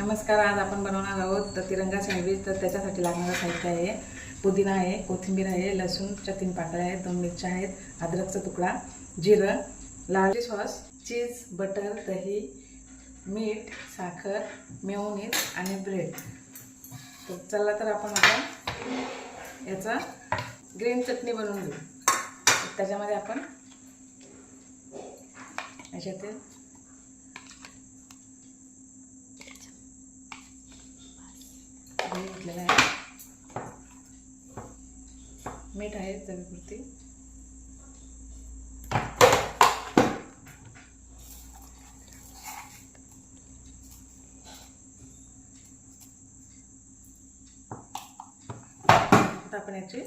नमस्कार. आज आपण बनवणार आहोत तिरंगा सँडविच. तर त्याच्यासाठी लागणारं साहित्य आहे पुदिना आहे, कोथिंबीर आहे, लसूणच्या 3 पाकळ्या आहेत, 2 मिरच्या आहेत, अद्रकचा तुकडा, जिरं, लाल सॉस, चीज, बटर, दही, मीठ, साखर, मेयोनीज आणि ब्रेड. तर चला तर आपण आता याचा ग्रीन चटणी बनवून घेऊ. त्याच्यामध्ये आपण याच्यात दही घेतलेलं आहे, मीठ आहे चवीपुरती, आता आपण याची